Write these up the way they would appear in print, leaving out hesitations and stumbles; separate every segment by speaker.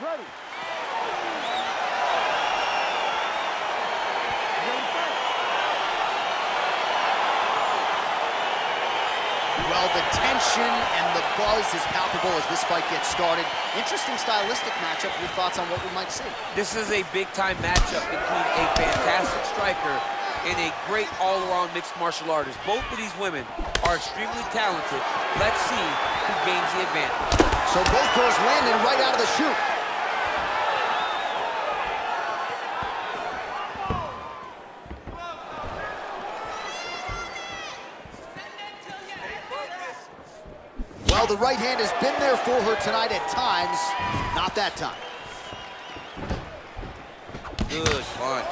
Speaker 1: Ready.
Speaker 2: Well, the tension and the buzz is palpable as this fight gets started. Interesting stylistic matchup. Your thoughts on what we might see?
Speaker 3: This is a big-time matchup between a fantastic striker and a great all-around mixed martial artist. Both of these women are extremely talented. Let's see who gains the advantage.
Speaker 2: So both girls landing right out of the chute. Well, the right hand has been there for her tonight at times. Not that time.
Speaker 3: Good punch.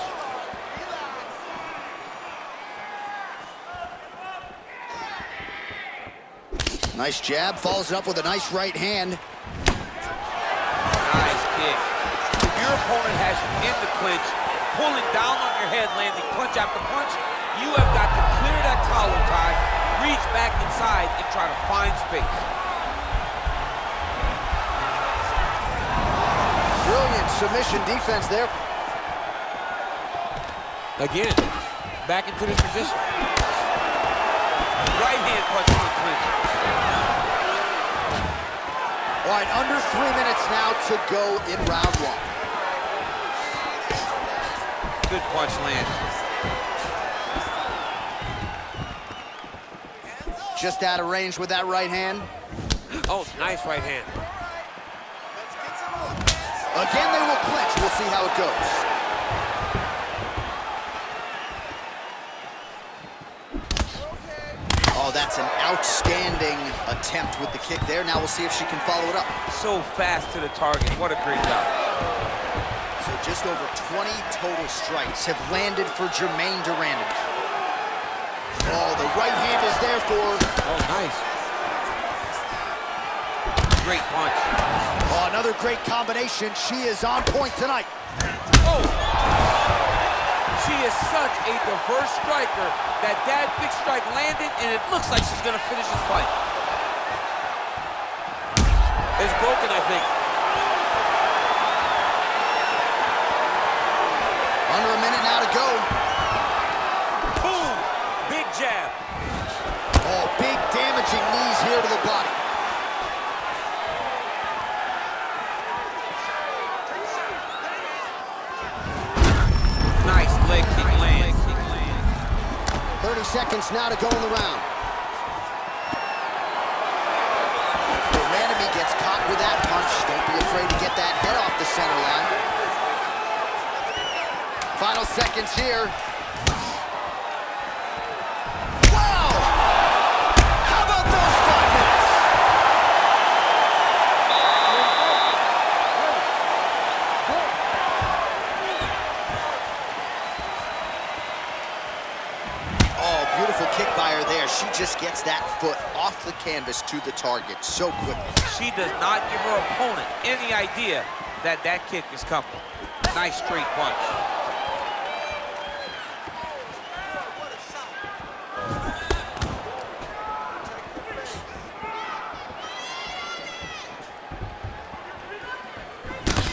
Speaker 2: Nice jab, follows it up with a nice right hand.
Speaker 3: Nice kick. If your opponent has you in the clinch, pulling down on your head, landing punch after punch, you have got to clear that collar tie, reach back inside, and try to find space.
Speaker 2: Brilliant submission defense there.
Speaker 3: Again, back into this position. Right hand punch in the clinch.
Speaker 2: All right, under 3 minutes now to go in round one.
Speaker 3: Good punch lands.
Speaker 2: Just out of range with that right hand.
Speaker 3: Oh, nice right hand.
Speaker 2: Again, they will clinch. We'll see how it goes. Oh, that's an outstanding attempt with the kick there. Now we'll see if she can follow it up.
Speaker 3: So fast to the target. What a great job.
Speaker 2: So just over 20 total strikes have landed for Germaine Durand. Oh, the right hand is there for her.
Speaker 3: Oh, nice. Great punch.
Speaker 2: Oh, another great combination. She is on point tonight.
Speaker 3: Oh! She is such a diverse striker that big strike landed, and it looks like she's going to finish this fight. It's broken, I think.
Speaker 2: Under a minute now to go.
Speaker 3: Boom! Big jab.
Speaker 2: Oh, big damaging knees here to the body.
Speaker 3: Nice leg kick land.
Speaker 2: 30 seconds now to go in the round. Durand gets caught with that punch. Don't be afraid to get that head off the center line. Final seconds here. Wow! How about those 5 minutes? Oh, beautiful kick by her there. She just gets that foot off the canvas to the target so quickly.
Speaker 3: She does not give her opponent any idea that kick is coming. Nice straight punch.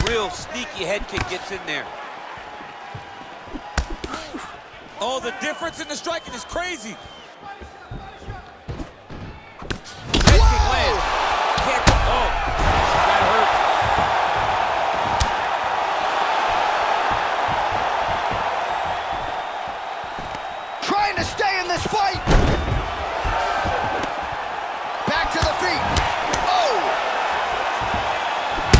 Speaker 3: Real sneaky head kick gets in there. Oh, the difference in the striking is crazy. Head kick lands. Can't, oh, that hurt.
Speaker 2: Trying to stay in this fight. Back to the feet. Oh!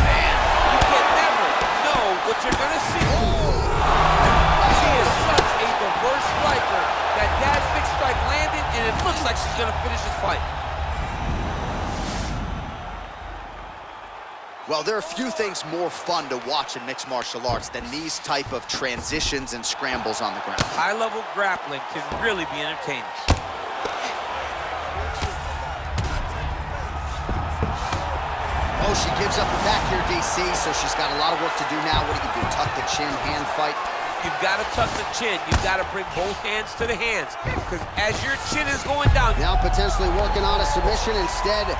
Speaker 3: Man, you can never know what you're gonna see. She is such a diverse striker that big strike landed, and it looks like she's gonna finish this fight.
Speaker 2: Well, there are few things more fun to watch in mixed martial arts than these type of transitions and scrambles on the ground.
Speaker 3: High-level grappling can really be entertaining.
Speaker 2: Oh, she gives up the back here, DC, so she's got a lot of work to do now. What do you do, tuck the chin, hand fight?
Speaker 3: You've got to tuck the chin. You've got to bring both hands to the hands. Because as your chin is going down...
Speaker 2: Now potentially working on a submission instead.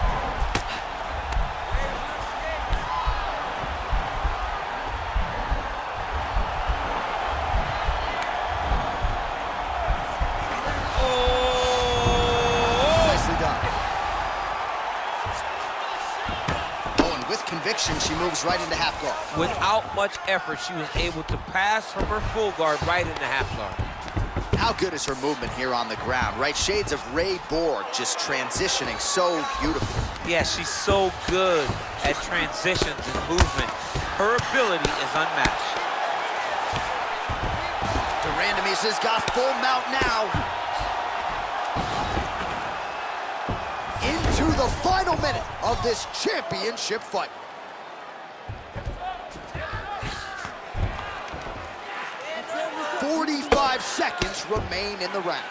Speaker 2: moves right into half guard.
Speaker 3: Without much effort, she was able to pass from her full guard right into half guard.
Speaker 2: How good is her movement here on the ground, right? Shades of Ray Borg, just transitioning so beautifully.
Speaker 3: Yeah, she's so good at transitions and movement. Her ability is unmatched.
Speaker 2: Durandamese has got full mount now. Into the final minute of this championship fight. "45 seconds remain in the round.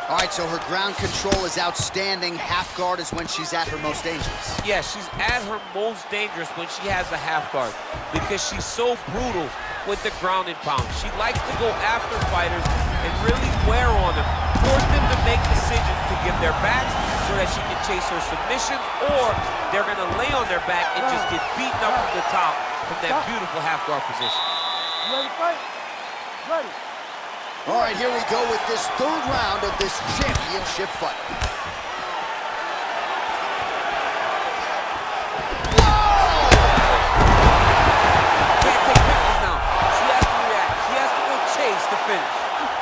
Speaker 2: All right, so her ground control is outstanding. Half guard is when she's at her most dangerous.
Speaker 3: Yeah, she's at her most dangerous when she has a half guard because she's so brutal with the ground and pound. She likes to go after fighters and really wear on them, force them to make decisions to give their backs so that she can chase her submissions, or they're going to lay on their back and just get beaten up from the top from that beautiful half guard position.
Speaker 1: You ready to fight? Ready.
Speaker 2: All right, here we go with this third round of this championship fight.
Speaker 3: Can't take pictures now. She has to react. She has to go chase the finish.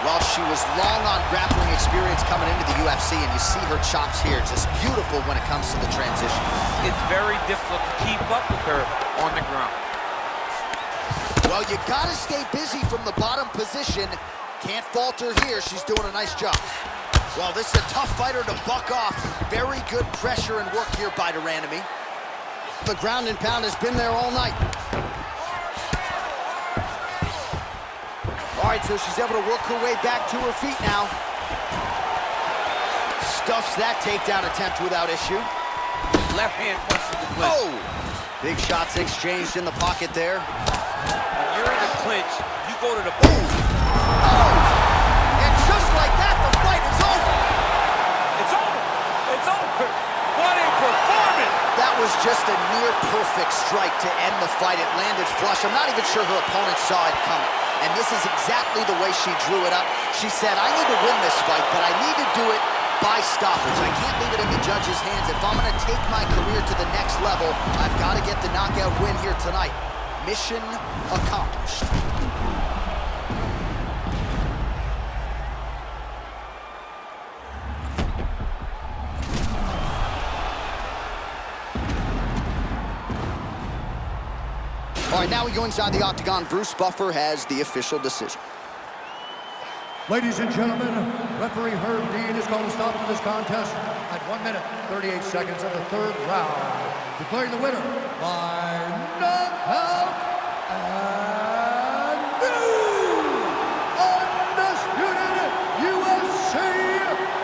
Speaker 2: Well, she was long on grappling experience coming into the UFC, and you see her chops here, just beautiful when it comes to the transition.
Speaker 3: It's very difficult to keep up with her on the ground.
Speaker 2: Well, you gotta stay busy from the bottom position. Can't falter here. She's doing a nice job. Well, this is a tough fighter to buck off. Very good pressure and work here by Durandamese. The ground and pound has been there all night. All right, so she's able to work her way back to her feet now. Stuffs that takedown attempt without issue.
Speaker 3: Left hand punch to the clinch.
Speaker 2: Oh! Big shots exchanged in the pocket there.
Speaker 3: When you're in a clinch, you go to the
Speaker 2: Oh! And just like that, the fight is over.
Speaker 3: It's over. It's over. What a performance.
Speaker 2: That was just a near-perfect strike to end the fight. It landed flush. I'm not even sure her opponent saw it coming. And this is exactly the way she drew it up. She said, I need to win this fight, but I need to do it by stoppage. I can't leave it in the judge's hands. If I'm going to take my career to the next level, I've got to get the knockout win here tonight. Mission accomplished. All right, now we go inside the octagon. Bruce Buffer has the official decision.
Speaker 1: Ladies and gentlemen, referee Herb Dean is going to stop to this contest at 1 minute, 38 seconds of the third round, declaring the winner by knockout and new undisputed UFC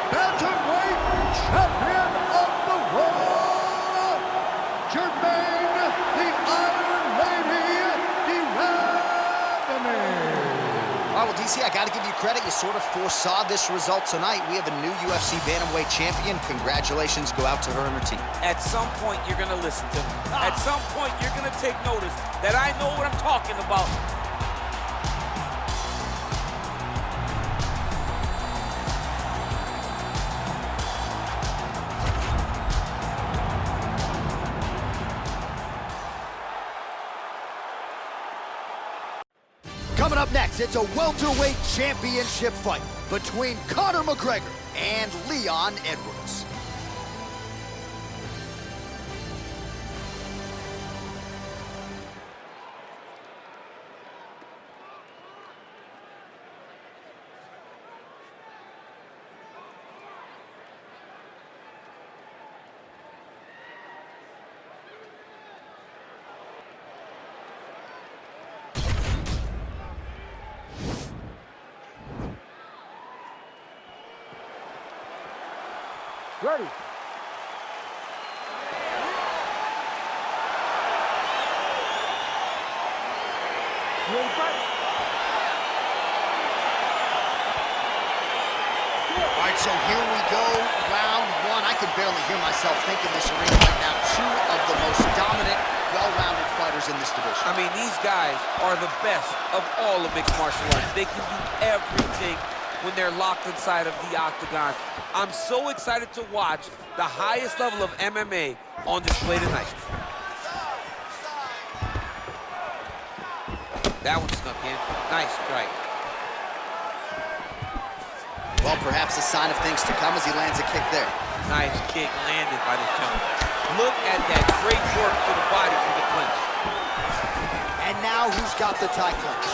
Speaker 1: bantamweight champion of the world, Jermaine the Iron Lady Durandamese.
Speaker 2: All right, well, DC, I got to give you credit. You sort of foresaw this result tonight. We have a new UFC bantamweight champion. Congratulations go out to her and her team.
Speaker 3: At some point, you're going to listen to me. At some point, you're going to take notice that I know what I'm talking about.
Speaker 2: Coming up next, it's a welterweight championship fight between Conor McGregor and Leon Edwards.
Speaker 1: Ready. You ready to fight?
Speaker 2: All right, so here we go, round one. I can barely hear myself think in this arena right now. Two of the most dominant, well-rounded fighters in this division.
Speaker 3: I mean, these guys are the best of all of mixed martial arts. They can do everything when they're locked inside of the octagon. I'm so excited to watch the highest level of MMA on display tonight. That one snuck in. Nice strike.
Speaker 2: Well, perhaps a sign of things to come as he lands a kick there.
Speaker 3: Nice kick landed by the gentleman. Look at that great work to the body from the clinch.
Speaker 2: And now who's got the tie clinch?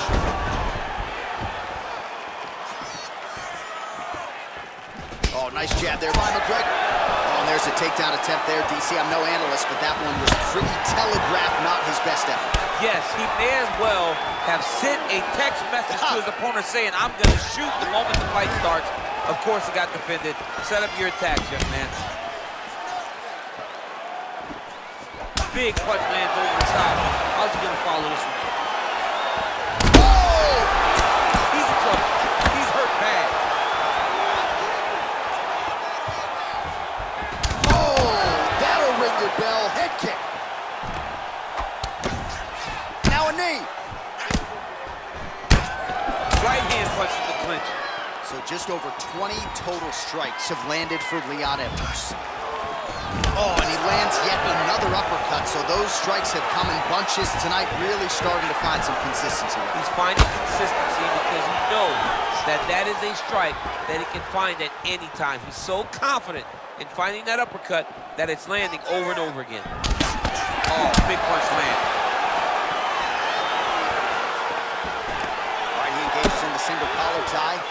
Speaker 2: Oh, nice jab there by McGregor. Oh, and there's a takedown attempt there, DC. I'm no analyst, but that one was pretty telegraphed, not his best effort.
Speaker 3: Yes, he may as well have sent a text message to his opponent saying, I'm going to shoot the moment the fight starts. Of course, he got defended. Set up your attacks, young man. Big punch lands over the top. How's he going to follow this one? Oh! He's in trouble. He's hurt bad.
Speaker 2: Oh, that'll ring your bell. Head kick. Now a knee.
Speaker 3: Right hand punch in the clinch.
Speaker 2: So just over 20 total strikes have landed for Leon Edwards. Oh, and he lands yet another uppercut. So those strikes have come in bunches tonight, really starting to find some consistency.
Speaker 3: He's finding consistency because he knows that that is a strike that he can find at any time. He's so confident in finding that uppercut that it's landing over and over again. Oh, big punch land.
Speaker 2: All right, he engages in the single collar tie.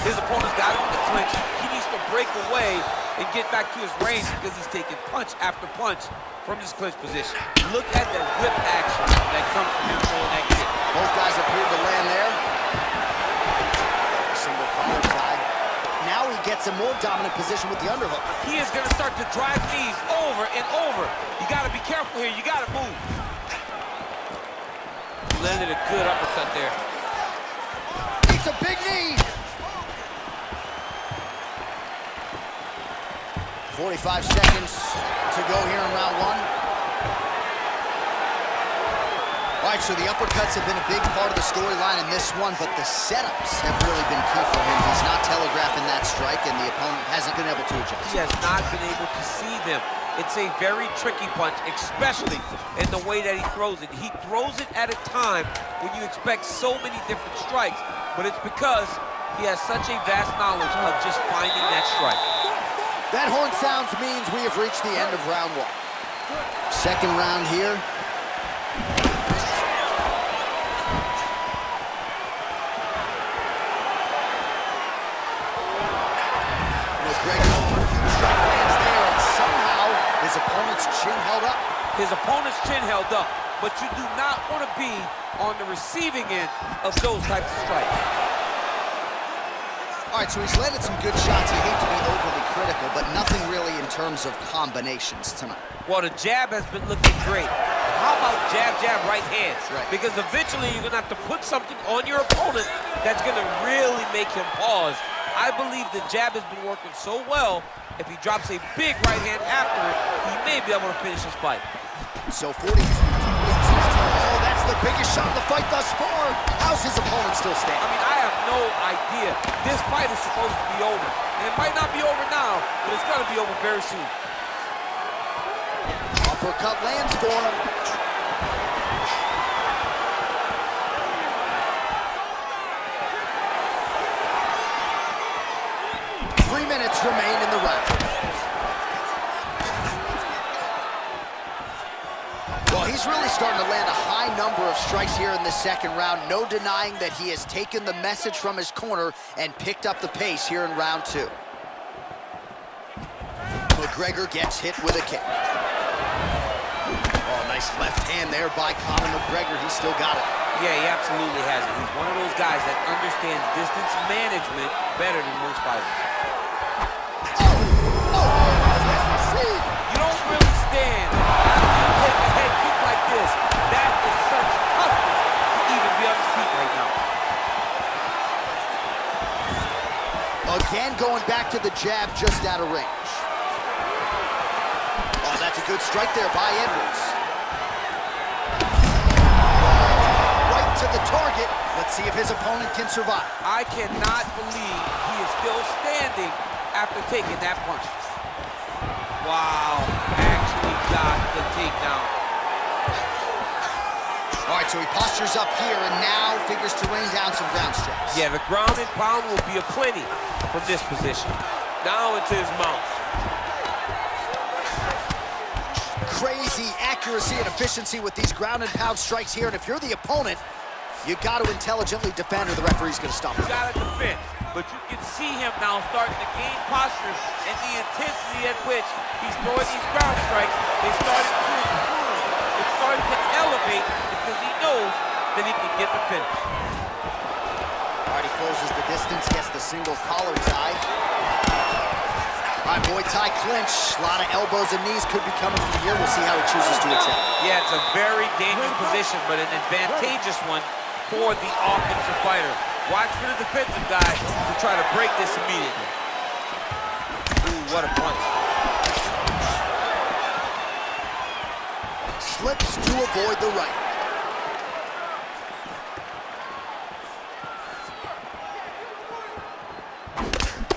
Speaker 3: His opponent's got him in the clinch. He needs to break away and get back to his range because he's taking punch after punch from his clinch position. Look at that whip action that comes from him throwing that kick.
Speaker 2: Both guys appear to land there. Single collar tie. Now he gets a more dominant position with the underhook.
Speaker 3: He is going to start to drive these over and over. You got to be careful here. You got to move. Landed a good uppercut there.
Speaker 2: It's a big knee. 45 seconds to go here in round one. All right, so the uppercuts have been a big part of the storyline in this one, but the setups have really been key for him. He's not telegraphing that strike, and the opponent hasn't been able to adjust.
Speaker 3: He has not been able to see them. It's a very tricky punch, especially in the way that he throws it. He throws it at a time when you expect so many different strikes, but it's because he has such a vast knowledge of just finding that strike.
Speaker 2: That horn sounds means we have reached the end of round one. Second round here. McGregor, huge strike lands there, and somehow his opponent's chin held up.
Speaker 3: His opponent's chin held up, but you do not want to be on the receiving end of those types of strikes.
Speaker 2: All right, so he's landed some good shots. You hate to be overly critical, but nothing really in terms of combinations tonight.
Speaker 3: Well, the jab has been looking great. How about jab, jab, right hands?
Speaker 2: Right.
Speaker 3: Because eventually you're going to have to put something on your opponent that's going to really make him pause. I believe the jab has been working so well, if he drops a big right hand after it, he may be able to finish his fight.
Speaker 2: So 40. Oh, that's the biggest shot of the fight thus far. How's his opponent still standing?
Speaker 3: I mean, I have no idea. This fight is supposed to be over. And it might not be over now, but it's going to be over very soon.
Speaker 2: Uppercut lands for him. Remain in the round. Well, he's really starting to land a high number of strikes here in the second round. No denying that he has taken the message from his corner and picked up the pace here in round two. McGregor gets hit with a kick. Oh, nice left hand there by Conor McGregor. He's still got it.
Speaker 3: Yeah, he absolutely has it. He's one of those guys that understands distance management better than most fighters. You don't really stand after you take a head kick like this. That is such toughness to even be on his feet right now.
Speaker 2: Again, going back to the jab just out of range. Oh, that's a good strike there by Edwards. Right to the target. Let's see if his opponent can survive.
Speaker 3: I cannot believe he is still standing after taking that punch. Wow, actually got the takedown.
Speaker 2: All right, so he postures up here and now figures to rain down some ground strikes.
Speaker 3: Yeah, the ground and pound will be aplenty from this position. Now into his mouth.
Speaker 2: Crazy accuracy and efficiency with these ground and pound strikes here, and if you're the opponent, you got to intelligently defend or the referee's going to stop
Speaker 3: You
Speaker 2: it.
Speaker 3: got to defend, but you can see him now starting to gain posture and the intensity at which he's throwing these ground strikes. They started to improve. It's starting to elevate because he knows that he can get the finish.
Speaker 2: All right, he closes the distance, gets the single collar tie. All right, Muay Thai clinch. A lot of elbows and knees could be coming from here. We'll see how he chooses to attack.
Speaker 3: Yeah, it's a very dangerous position, but an advantageous one for the offensive fighter. Watch for the defensive guy to try to break this immediately. Ooh, what a punch.
Speaker 2: Slips to avoid the right.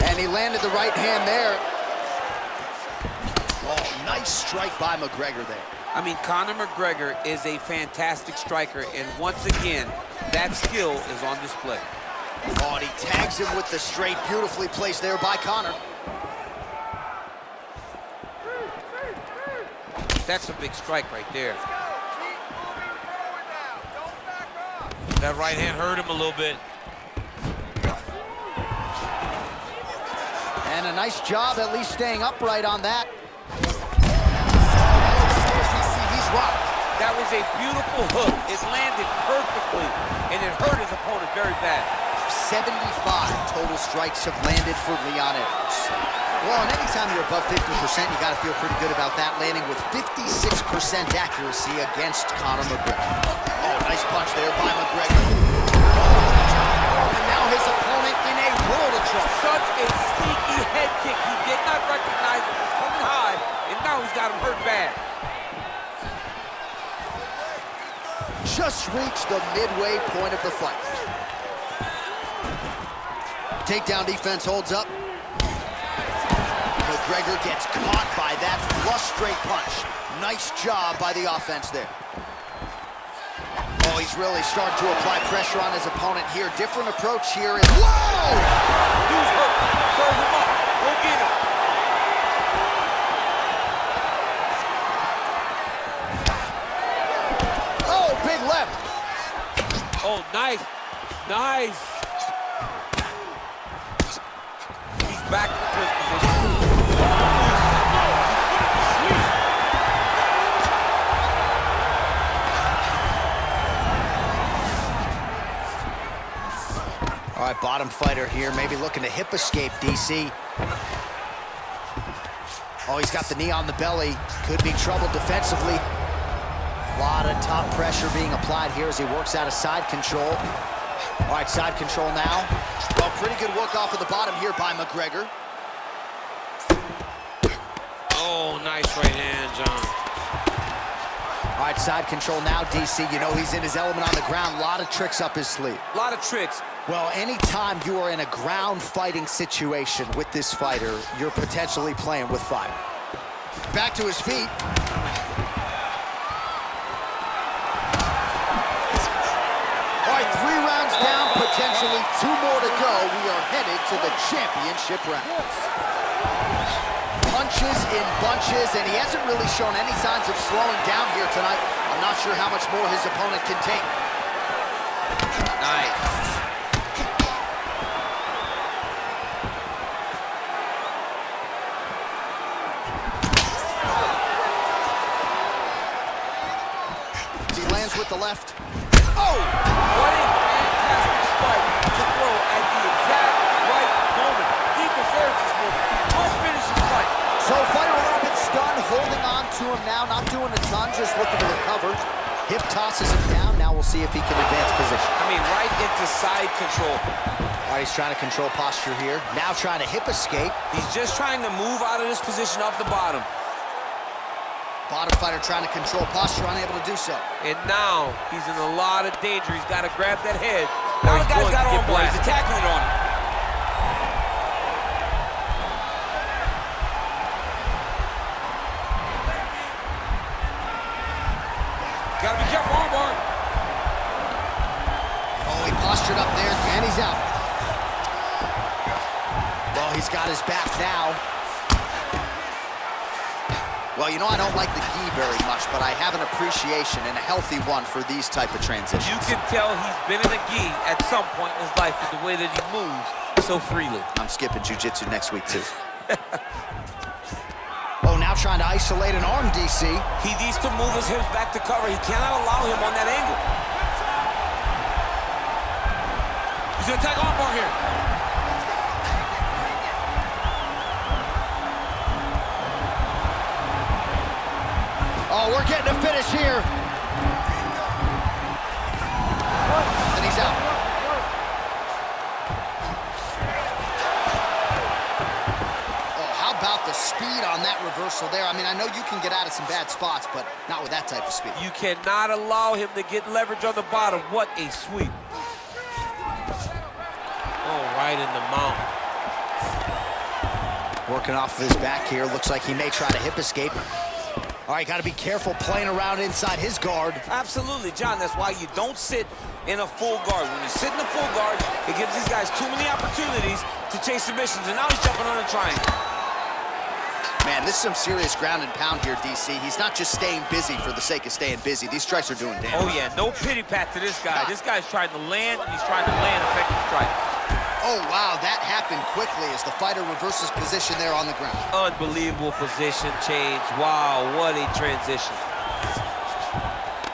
Speaker 2: And he landed the right hand there. Oh, nice strike by McGregor there.
Speaker 3: I mean, Conor McGregor is a fantastic striker, and once again, that skill is on display.
Speaker 2: Oh, and he tags him with the straight. Beautifully placed there by Conor.
Speaker 3: That's a big strike right there. That right hand hurt him a little bit.
Speaker 2: And a nice job at least staying upright on that. He's rocked.
Speaker 3: That was a beautiful hook. It landed perfectly, and it hurt his opponent very bad.
Speaker 2: 75 total strikes have landed for Leon Edwards. Well, and anytime you're above 50%, you got to feel pretty good about that, landing with 56% accuracy against Conor McGregor. Oh, nice punch there by McGregor. And now his opponent in a world of trouble.
Speaker 3: Such a sneaky head kick. He did not recognize it was coming high, and now he's got him hurt bad.
Speaker 2: Just reached the midway point of the fight. Takedown defense holds up. McGregor gets caught by that flush straight punch. Nice job by the offense there. Oh, he's really starting to apply pressure on his opponent here. Different approach here. And whoa!
Speaker 3: Dude's hurt. Serve him up. Go get him.
Speaker 2: Oh, big left.
Speaker 3: Oh, nice. Nice. He's back to his position.
Speaker 2: All right, bottom fighter here, maybe looking to hip escape, DC. Oh, he's got the knee on the belly. Could be trouble defensively. A lot of top pressure being applied here as he works out of side control. All right, side control now. Well, pretty good work off of the bottom here by McGregor.
Speaker 3: Oh, nice right hand, John.
Speaker 2: All right, side control now, DC. You know he's in his element on the ground. A lot of tricks up his sleeve.
Speaker 3: A lot of tricks.
Speaker 2: Well, anytime you are in a ground fighting situation with this fighter, you're potentially playing with fire. Back to his feet. All right, 3 rounds down, potentially 2 more to go. We are headed to the championship rounds. Punches in bunches, and he hasn't really shown any signs of slowing down here tonight. I'm not sure how much more his opponent can take.
Speaker 3: Nice.
Speaker 2: He lands with the left. Oh!
Speaker 3: What a fantastic strike to throw at the exact right moment. He deserves this moment. Let's finish this fight.
Speaker 2: So fighter a little bit stunned, holding on to him now, not doing a ton, just looking to recover. Hip tosses him down. Now we'll see if he can advance position.
Speaker 3: I mean, right into side control.
Speaker 2: All right, he's trying to control posture here. Now trying to hip escape.
Speaker 3: He's just trying to move out of this position off the bottom.
Speaker 2: Bottom fighter trying to control posture, unable to do so.
Speaker 3: And now he's in a lot of danger. He's got to grab that head.
Speaker 4: Now the guy's got arm bar. He's attacking it on him. Gotta be careful, arm bar.
Speaker 2: Oh, he postured up there, and he's out. Well, he's got his back now. Well, you know, I don't like the gi very much, but I have an appreciation and a healthy one for these type of transitions.
Speaker 3: You can tell he's been in a gi at some point in his life with the way that he moves so freely.
Speaker 2: I'm skipping jiu-jitsu next week, too. Oh, now trying to isolate an arm, DC.
Speaker 4: He needs to move his hips back to cover. He cannot allow him on that angle. He's gonna attack arm bar here.
Speaker 2: Oh, we're getting a finish here. And he's out. Oh, how about the speed on that reversal there? I mean, I know you can get out of some bad spots, but not with that type of speed.
Speaker 3: You cannot allow him to get leverage on the bottom. What a sweep. Oh, right in the mount.
Speaker 2: Working off of his back here. Looks like he may try to hip escape. All right, got to be careful playing around inside his guard.
Speaker 4: Absolutely, John. That's why you don't sit in a full guard. When you sit in a full guard, it gives these guys too many opportunities to chase submissions, and now he's jumping on a triangle.
Speaker 2: Man, this is some serious ground and pound here, DC. He's not just staying busy for the sake of staying busy. These strikes are doing damage.
Speaker 3: Oh, yeah, no pity pat to this guy. This guy's trying to land, and he's trying to land effective strikes.
Speaker 2: Oh, wow, that happened quickly as the fighter reverses position there on the ground.
Speaker 3: Unbelievable position change. Wow, what a transition.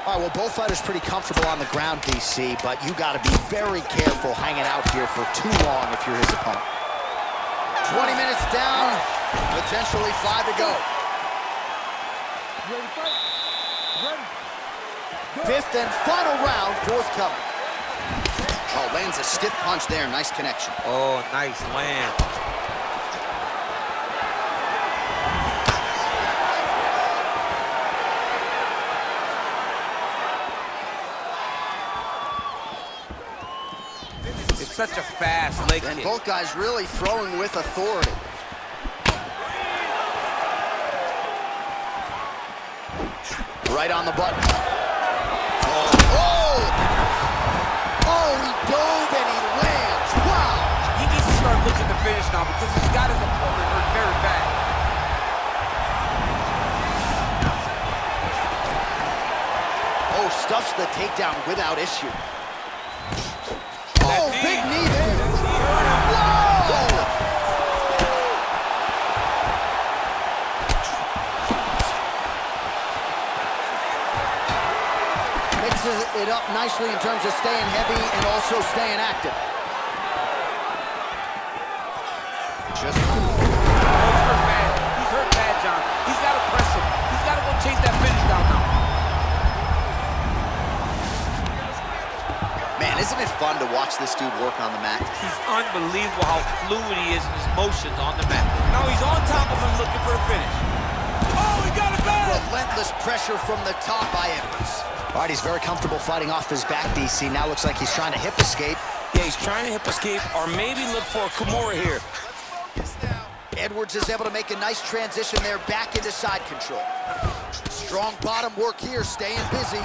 Speaker 2: All right, well, both fighters pretty comfortable on the ground, DC, but you got to be very careful hanging out here for too long if you're his opponent. 20 minutes down, potentially 5 to go. Fifth and final round forthcoming. Oh, lands a stiff punch there. Nice connection.
Speaker 3: Oh, nice land. It's such a fast leg
Speaker 2: And
Speaker 3: kick.
Speaker 2: both guys really throwing with authority. Right on the button.
Speaker 3: Looking to finish now because he's got his opponent hurt very bad.
Speaker 2: Oh, stuffs the takedown without issue. Oh, big knee there. Whoa! Mixes it up nicely in terms of staying heavy and also staying active.
Speaker 3: He's hurt bad. He's hurt bad, John. He's got to press him. He's got to go chase that finish down now.
Speaker 2: Man, isn't it fun to watch this dude work on the mat?
Speaker 3: He's unbelievable how fluid he is in his motions on the mat.
Speaker 4: Now he's on top of him looking for a finish. Oh, he got it back!
Speaker 2: Relentless pressure from the top by Edwards. All right, he's very comfortable fighting off his back, DC. Now looks like he's trying to hip escape.
Speaker 4: Yeah, he's trying to hip escape or maybe look for a Kimura here.
Speaker 2: Edwards is able to make a nice transition there back into side control. Strong bottom work here, staying busy.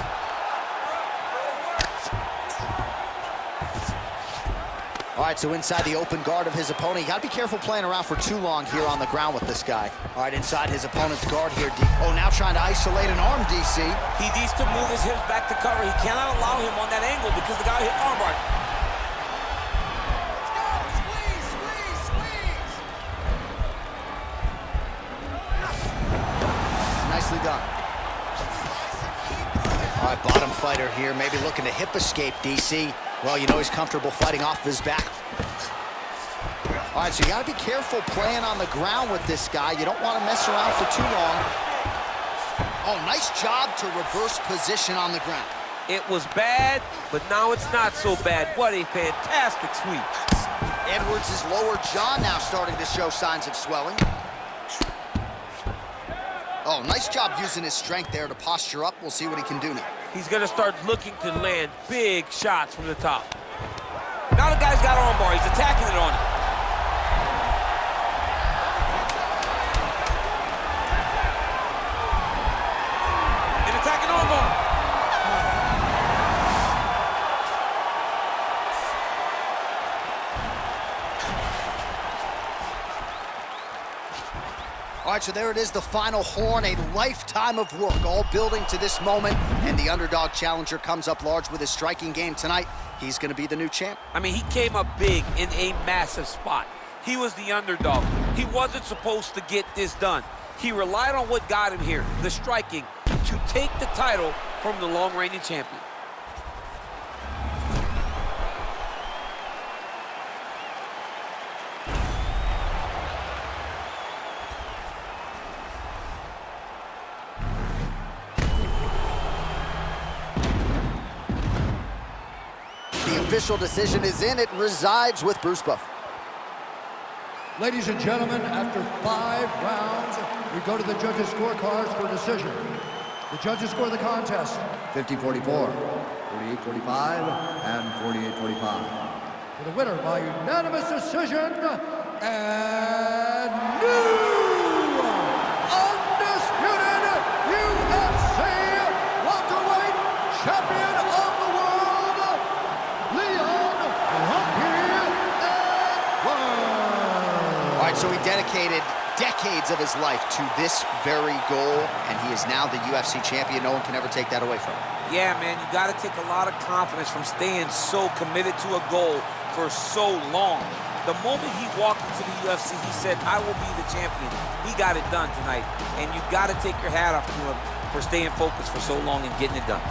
Speaker 2: All right, so inside the open guard of his opponent. You got to be careful playing around for too long here on the ground with this guy. All right, inside his opponent's guard here. Oh, now trying to isolate an arm, DC.
Speaker 4: He needs to move his hips back to cover. He cannot allow him on that angle because the guy hit armbar.
Speaker 2: Nicely done. All right, bottom fighter here, maybe looking to hip escape, DC. Well, you know he's comfortable fighting off his back. All right, so you got to be careful playing on the ground with this guy. You don't want to mess around for too long. Oh, nice job to reverse position on the ground.
Speaker 3: It was bad, but now it's not so bad. What a fantastic sweep.
Speaker 2: Edwards' lower jaw now starting to show signs of swelling. Oh, nice job using his strength there to posture up. We'll see what he can do now.
Speaker 3: He's gonna start looking to land big shots from the top. Now the guy's got arm bar. He's attacking it on him. An attacking arm bar.
Speaker 2: All right, so there it is, the final horn, a lifetime of work, all building to this moment, and the underdog challenger comes up large with his striking game tonight. He's going to be the new champ.
Speaker 3: I mean, he came up big in a massive spot. He was the underdog. He wasn't supposed to get this done. He relied on what got him here, the striking, to take the title from the long-reigning champion.
Speaker 2: The official decision is in. It resides with Bruce Buffer.
Speaker 1: Ladies and gentlemen, after 5 rounds, we go to the judges' scorecards for decision. The judges score the contest 50-44, 48-45, and 48-45. For the winner by unanimous decision, and new undisputed UFC welterweight champion of the world,
Speaker 2: All right, so he dedicated decades of his life to this very goal, and he is now the UFC champion. No one can ever take that away from him.
Speaker 3: Yeah, man, you got to take a lot of confidence from staying so committed to a goal for so long. The moment he walked into the UFC, he said, I will be the champion. He got it done tonight, and you got to take your hat off to him for staying focused for so long and getting it done.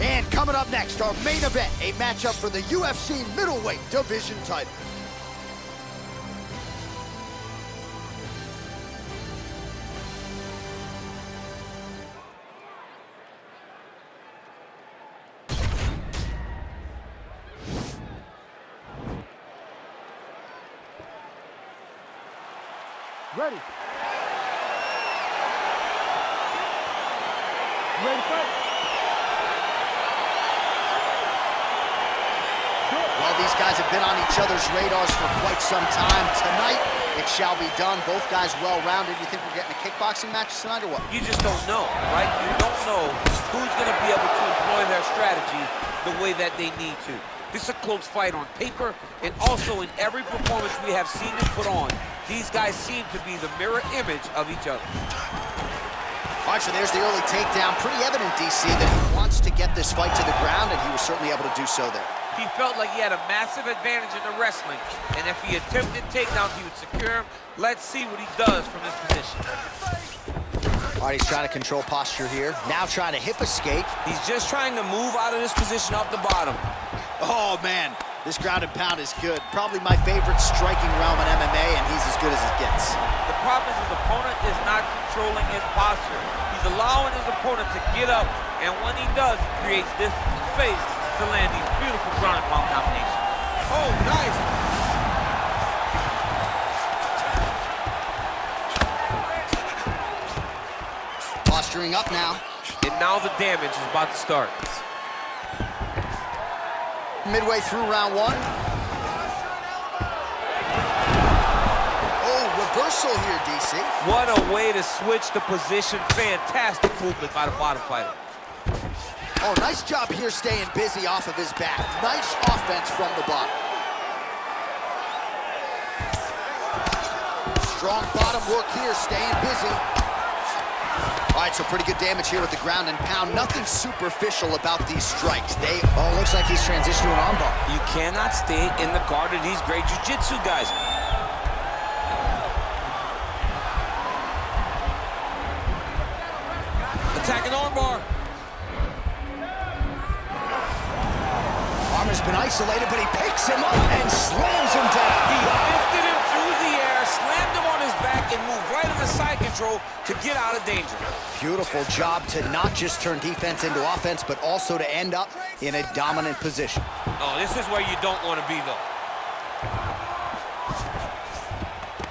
Speaker 2: And coming up next, our main event, a matchup for the UFC middleweight division title.
Speaker 1: Ready. Ready, fight.
Speaker 2: Well, these guys have been on each other's radars for quite some time. Tonight, it shall be done. Both guys well-rounded. You think we're getting a kickboxing match tonight or what?
Speaker 3: You just don't know, right? You don't know who's going to be able to employ their strategy the way that they need to. This is a close fight on paper, and also in every performance we have seen them put on, these guys seem to be the mirror image of each other.
Speaker 2: All right, so there's the early takedown. Pretty evident, DC, that he wants to get this fight to the ground, and he was certainly able to do so there.
Speaker 3: He felt like he had a massive advantage in the wrestling, and if he attempted takedowns, he would secure him. Let's see what he does from this position.
Speaker 2: All right, he's trying to control posture here. Now trying to hip escape.
Speaker 4: He's just trying to move out of this position off the bottom.
Speaker 2: Oh, man, this ground and pound is good. Probably my favorite striking realm in MMA, and he's as good as it gets.
Speaker 3: The problem is his opponent is not controlling his posture. He's allowing his opponent to get up, and when he does, he creates this space to land these beautiful ground and pound combinations. Oh, nice.
Speaker 2: Posturing up now.
Speaker 3: And now the damage is about to start.
Speaker 2: Midway through round one. Oh, reversal here, DC.
Speaker 4: What a way to switch the position. Fantastic movement by the bottom fighter.
Speaker 2: Oh, nice job here staying busy off of his back. Nice offense from the bottom. Strong bottom work here, staying busy. All right, so pretty good damage here with the ground and pound. Nothing superficial about these strikes. Looks like he's transitioned to an armbar.
Speaker 4: You cannot stay in the guard of these great jiu-jitsu guys. Attacking armbar.
Speaker 2: Armor's been isolated, but he picks him up and slams him down.
Speaker 4: He lifted him through the air, slammed him on his back, and moved right into side control to get out of danger.
Speaker 2: Beautiful job to not just turn defense into offense, but also to end up in a dominant position.
Speaker 4: Oh, this is where you don't want to be, though.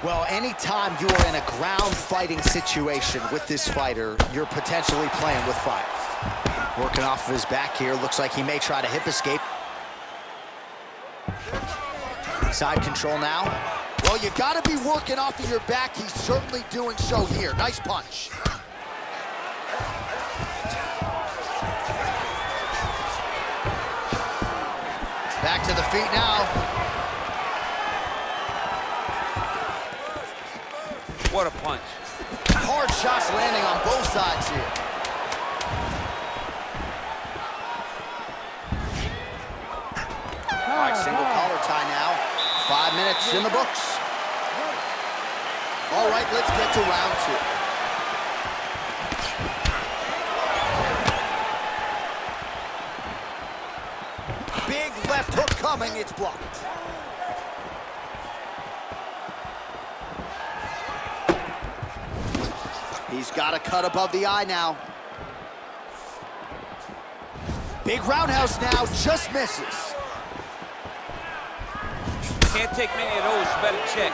Speaker 2: Well, anytime you are in a ground fighting situation with this fighter, you're potentially playing with fire. Working off of his back here, looks like he may try to hip escape. Side control now. Well, you gotta be working off of your back. He's certainly doing so here. Nice punch. Back to the feet now.
Speaker 4: What a punch.
Speaker 2: Hard shots landing on both sides here. All right, single collar tie now. 5 minutes in the books. All right, let's get to round 2. Big left hook coming, it's blocked. He's got a cut above the eye now. Big roundhouse now, just misses.
Speaker 4: Can't take many of those, you better check.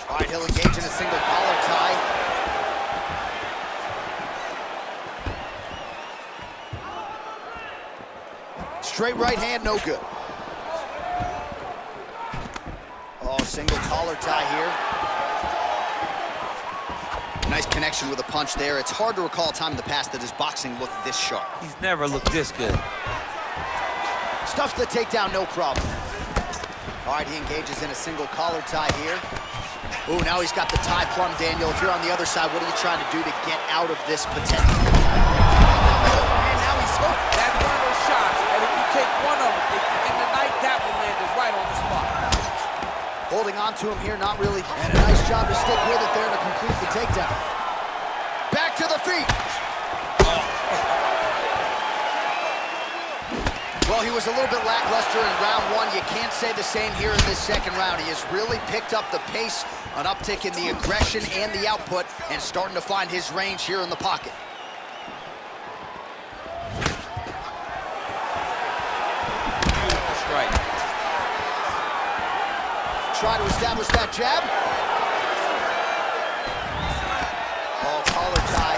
Speaker 2: All right, he'll engage in a single collar tie. Straight right hand, no good. Oh, single collar tie here. Nice connection with a punch there. It's hard to recall a time in the past that his boxing looked this sharp.
Speaker 4: He's never looked this good.
Speaker 2: Stuffs the takedown, no problem. All right, he engages in a single collar tie here. Ooh, now he's got the tie plumb, Daniel. If you're on the other side, what are you trying to do to get out of this potential? And now he's hooked.
Speaker 4: That's one of those shots, and if you take one of them, if you end the night, that one landed right on the spot.
Speaker 2: Holding on to him here, not really. And a nice job to stick with it there to complete the takedown. Back to the feet. Well, he was a little bit lackluster in round 1. You can't say the same here in this second round. He has really picked up the pace, an uptick in the aggression and the output, and starting to find his range here in the pocket.
Speaker 4: Beautiful strike.
Speaker 2: Try to establish that jab. Oh, collar tie.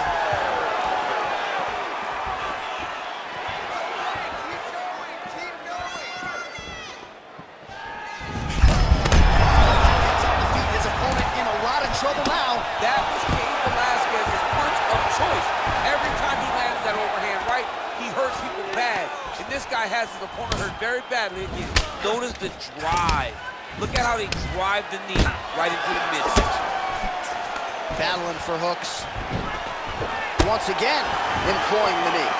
Speaker 2: His opponent in a lot of trouble now.
Speaker 4: That was Cain Velasquez's punch of choice. Every time he landed that overhand right, he hurts people bad. And this guy has his opponent hurt very badly again. Notice the drive. Look at how they drive the knee right into the midsection.
Speaker 2: Battling for hooks. Once again, employing the knee.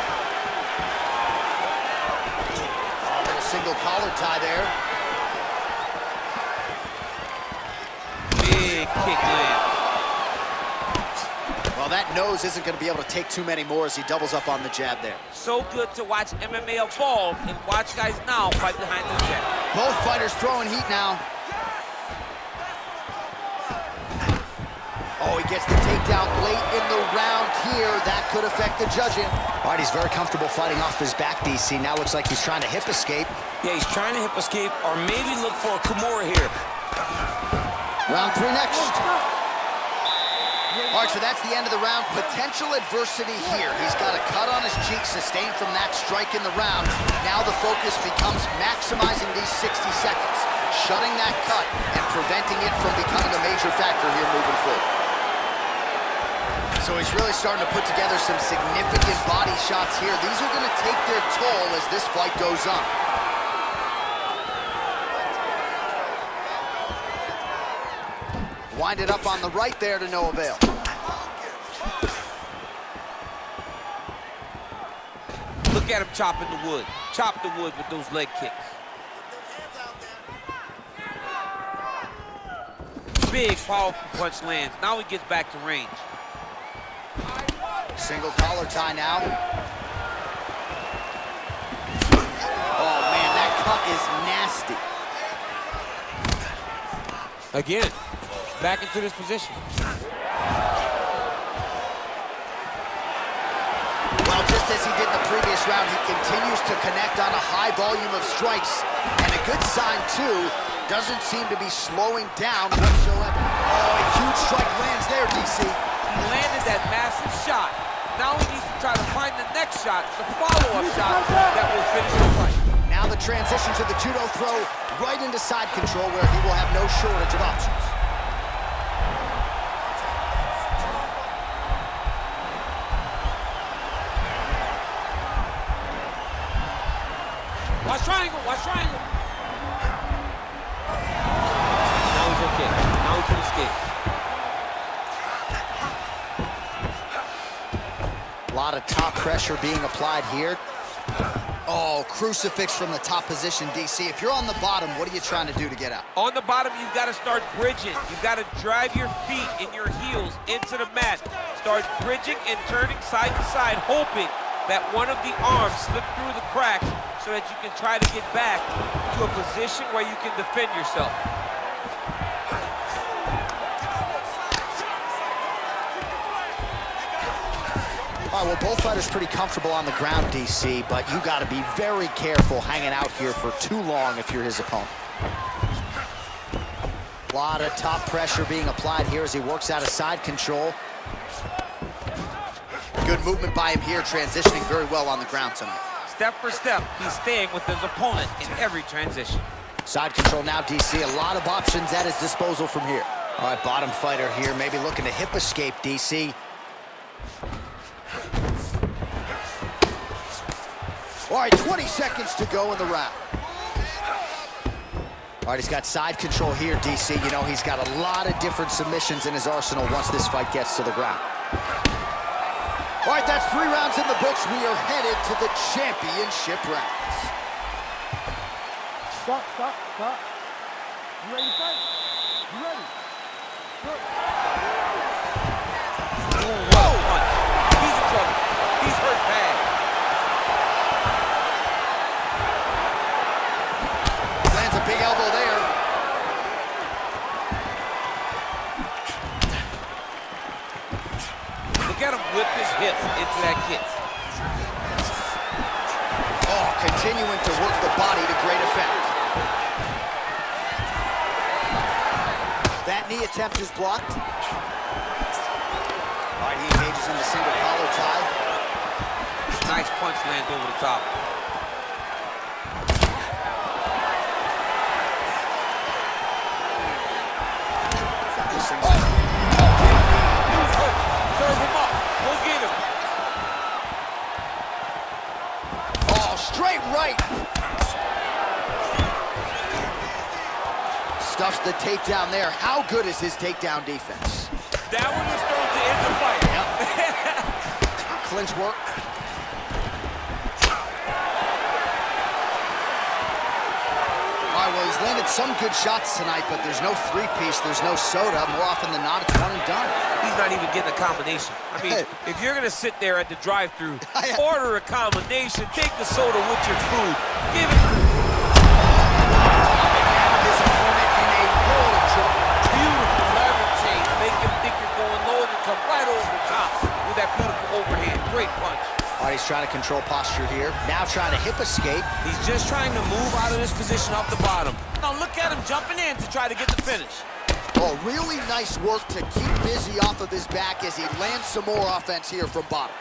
Speaker 2: Oh, little single collar tie there.
Speaker 4: Big kick land.
Speaker 2: Well, that nose isn't going to be able to take too many more as he doubles up on the jab there.
Speaker 4: So good to watch MMA evolve and watch guys now fight behind the jab.
Speaker 2: Both fighters throwing heat now. Oh, he gets the takedown late in the round here. That could affect the judging. All right, he's very comfortable fighting off his back, DC. Now looks like he's trying to hip escape.
Speaker 4: Yeah, he's trying to hip escape or maybe look for a Kimura here.
Speaker 2: Round 3 next. All right, so that's the end of the round. Potential adversity here. He's got a cut on his cheek sustained from that strike in the round. Now the focus becomes maximizing these 60 seconds, shutting that cut and preventing it from becoming a major factor here moving forward. So he's really starting to put together some significant body shots here. These are going to take their toll as this fight goes on. Wind it up on the right there to no avail.
Speaker 3: Look at him chopping the wood. Chop the wood with those leg kicks. Big, powerful punch lands. Now he gets back to range.
Speaker 2: Single collar tie now. Oh, man, that cut is nasty.
Speaker 3: Again, back into this position.
Speaker 2: Well, just as he did in the previous round, he continues to connect on a high volume of strikes. And a good sign, too, doesn't seem to be slowing down whatsoever. Oh, a huge strike lands there, DC.
Speaker 3: He landed that massive shot. Now he needs to try to find the next shot, the follow-up shot that will finish the fight.
Speaker 2: Now the transition to the judo throw right into side control where he will have no shortage of options.
Speaker 3: Watch triangle, watch triangle. Now he's okay. Now he can escape.
Speaker 2: A lot of top pressure being applied here. Oh, crucifix from the top position, DC. If you're on the bottom, what are you trying to do to get out?
Speaker 3: On the bottom, you've got to start bridging. You've got to drive your feet and your heels into the mat. Start bridging and turning side to side, hoping that one of the arms slip through the cracks so that you can try to get back to a position where you can defend yourself.
Speaker 2: All right, well, both fighters pretty comfortable on the ground, DC, but you got to be very careful hanging out here for too long if you're his opponent. A lot of top pressure being applied here as he works out of side control. Good movement by him here, transitioning very well on the ground tonight.
Speaker 3: Step for step, he's staying with his opponent in every transition.
Speaker 2: Side control now, DC. A lot of options at his disposal from here. All right, bottom fighter here, maybe looking to hip escape, DC. All right, 20 seconds to go in the round. All right, he's got side control here, DC. You know, he's got a lot of different submissions in his arsenal once this fight gets to the ground. All right, that's 3 rounds in the books. We are headed to the championship rounds.
Speaker 5: Stop, stop, stop. You ready to fight? You ready? Good.
Speaker 3: Whoa, punch. He's in trouble. He's hurt bad.
Speaker 2: Lands a big elbow there.
Speaker 3: Look at him whip his hip into that kick.
Speaker 2: Oh, continuing to work the body to great effect. That knee attempt is blocked. All right, he engages in the single collar tie.
Speaker 3: Nice punch lands over the top. Serve him up. Go get him.
Speaker 2: Oh, straight right. Stuffs the takedown there. How good is his takedown defense?
Speaker 3: That one was thrown to end the fight.
Speaker 2: Yep. Clinch work. All right, well, he's landed some good shots tonight, but there's no three-piece, there's no soda. More often than not, it's one and done.
Speaker 3: He's not even getting a combination. I mean, if you're going to sit there at the drive-thru, order a combination, take the soda with your food, give it.
Speaker 2: His opponent in a world of trouble.
Speaker 3: Beautiful lever change. Make him think you're going low and come right over the top with that beautiful overhand. Great punch.
Speaker 2: All right, he's trying to control posture here. Now trying to hip escape.
Speaker 3: He's just trying to move out of this position off the bottom. Now look at him jumping in to try to get the finish.
Speaker 2: Oh, really nice work to keep busy off of his back as he lands some more offense here from bottom.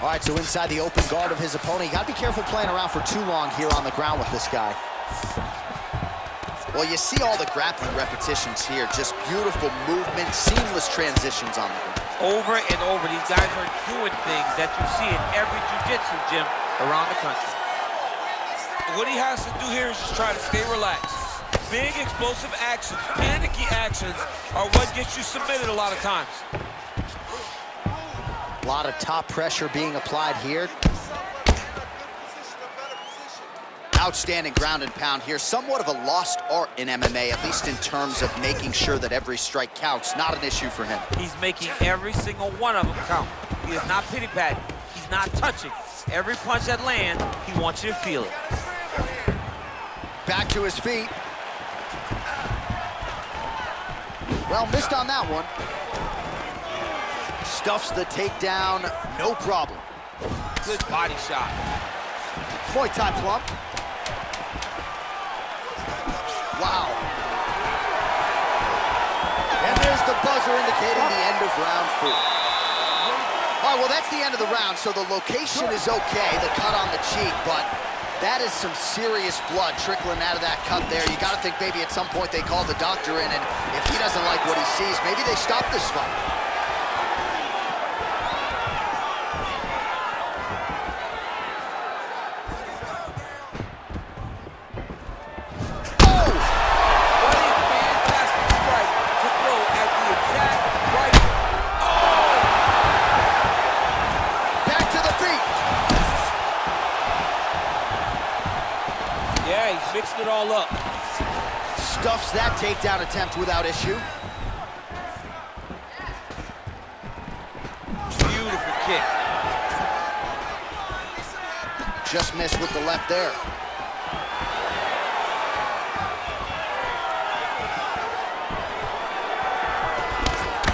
Speaker 2: All right, so inside the open guard of his opponent. You got to be careful playing around for too long here on the ground with this guy. Well, you see all the grappling repetitions here. Just beautiful movement, seamless transitions on the ground.
Speaker 3: Over and over, these guys are doing things that you see in every jiu-jitsu gym around the country. What he has to do here is just try to stay relaxed. Big explosive actions, panicky actions are what gets you submitted a lot of times.
Speaker 2: A lot of top pressure being applied here. Outstanding ground and pound here. Somewhat of a lost art in MMA, at least in terms of making sure that every strike counts. Not an issue for him.
Speaker 3: He's making every single one of them count. He is not pity-patting. He's not touching. Every punch that lands, he wants you to feel it.
Speaker 2: Back to his feet. Well, missed on that one. Stuffs the takedown, no problem.
Speaker 3: Good body shot.
Speaker 2: Muay Thai plump. Wow. And there's the buzzer indicating the end of round 4. All right, well, that's the end of the round, so the location is okay, the cut on the cheek, but that is some serious blood trickling out of that cut there. You got to think maybe at some point they call the doctor in, and if he doesn't like what he sees, maybe they stop this fight.
Speaker 4: What a fantastic strike to throw at the exact right. Oh!
Speaker 2: Back to the feet.
Speaker 3: Yeah, he's mixed it all up.
Speaker 2: Stuffs that takedown attempt without issue.
Speaker 3: Beautiful kick.
Speaker 2: Just missed with the left there.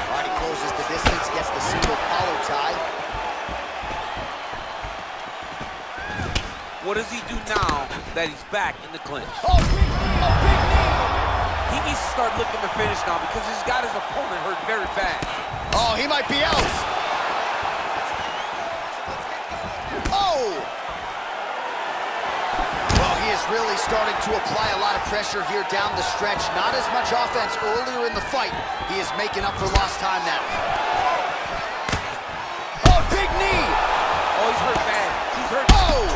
Speaker 2: All right, he closes the distance, gets the single collar tie.
Speaker 3: What does he do now that he's back in the clinch?
Speaker 2: Oh, big knee!
Speaker 3: He needs to start looking to finish now because he's got his opponent hurt very bad.
Speaker 2: Oh, he might be out. Oh! Well, he is really starting to apply a lot of pressure here down the stretch. Not as much offense earlier in the fight. He is making up for lost time now. Oh, big knee!
Speaker 3: Oh, he's hurt bad. He's hurt.
Speaker 2: Oh!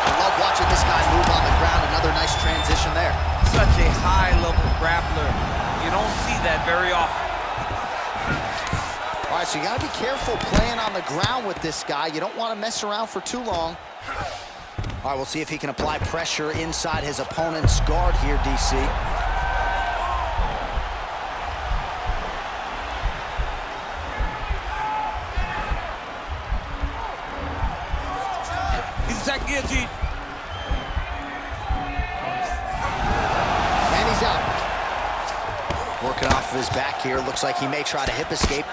Speaker 2: I love watching this guy move on the ground. Another nice transition there.
Speaker 3: Such a high-level grappler. You don't see that very often.
Speaker 2: All right, so you got to be careful playing on the ground with this guy. You don't want to mess around for too long. All right, we'll see if he can apply pressure inside his opponent's guard here, DC.
Speaker 3: He's attacking guillotine.
Speaker 2: And he's out. Working off of his back here. Looks like he may try to hip escape.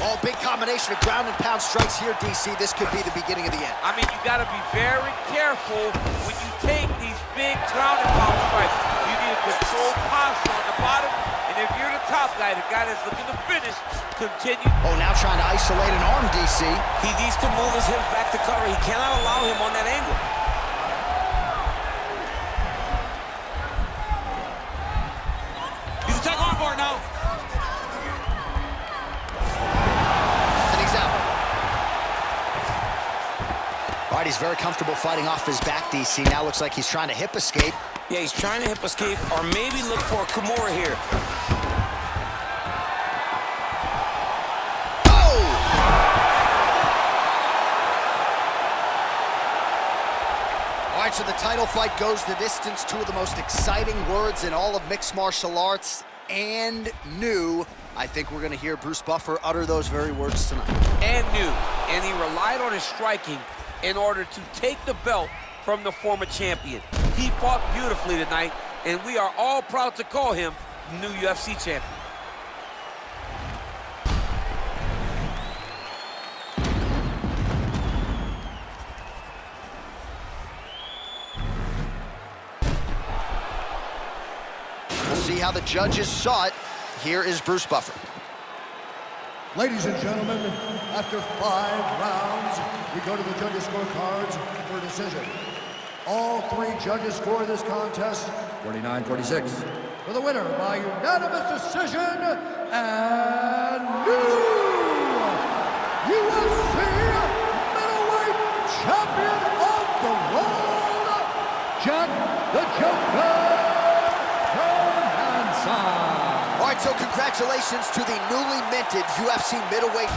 Speaker 2: Oh, big combination of ground and pound strikes here, DC. This could be the beginning of the end.
Speaker 3: I mean, you got to be very careful when you take these big ground and pound strikes. You need a controlled posture on the bottom, and if you're the top guy, the guy that's looking to finish, continue.
Speaker 2: Oh, now trying to isolate an arm, DC.
Speaker 4: He needs to move his hips back to cover. He cannot allow him on that angle. He's attacking armbar now.
Speaker 2: And he's out. All right, he's very comfortable fighting off his back, DC. Now looks like he's trying to hip escape.
Speaker 4: Yeah, he's trying to hip escape or maybe look for a Kimura here.
Speaker 2: Oh! All right, so the title fight goes the distance. Two of the most exciting words in all of mixed martial arts, and new. I think we're going to hear Bruce Buffer utter those very words tonight.
Speaker 3: And new. And he relied on his striking in order to take the belt from the former champion. He fought beautifully tonight, and we are all proud to call him new UFC champion.
Speaker 2: see how the judges saw it. Here is Bruce Buffer.
Speaker 1: Ladies and gentlemen, after 5 rounds, we go to the judges' scorecards for a decision. All 3 judges score this contest 49-46. For the winner by unanimous decision and new UFC middleweight champion of the world, Jack the Joker Johansson.
Speaker 2: All right, so congratulations to the newly minted UFC middleweight